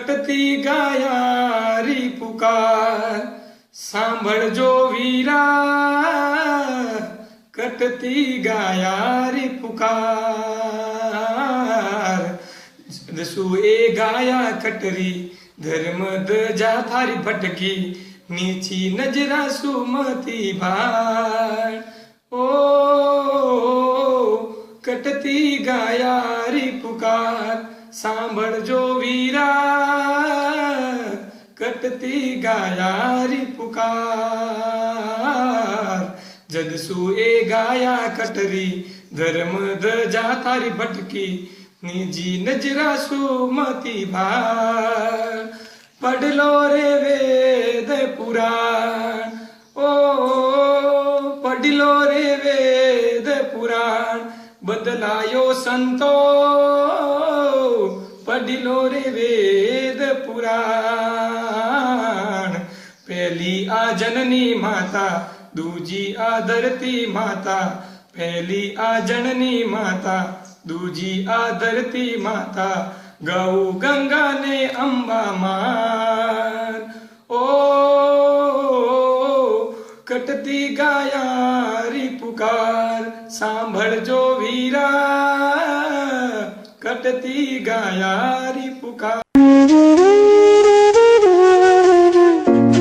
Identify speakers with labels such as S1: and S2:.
S1: કટતી ગાયારી પુકાર સાંભળજો વીરા, કટતી ગાયારી પુકાર। દસુ એ ગાયા કટરી ધર્મ ધજા થારી ભટકી, નીચી નજરા સુમતી ભાળ। ઓ કટતી ગાયારી પુકાર સાંભળજો વીરા, કટતી ગાયારી પુકાર। જદસુ એ ગાયા કટરી ધર્મ ધજા થારી ભટકી, નીજી નજરા સુમતી ભાળ। પડલો રે વેદ પુરાણ, ઓ પડલો રે વેદ પુરાણ, બદલાયો સંતો પડલો રે વેદ પુરાણ। પહેલી આ જનની માતા, દૂજી આ ધરતી માતા, પહેલી આ જનની માતા, દૂજી આ ધરતી માતા, ગૌ ગંગા ને અંબા માન। ઓ કટતી ગાયારી પુકાર સાંભળજો વીરા, કટતી ગાયારી પુકાર।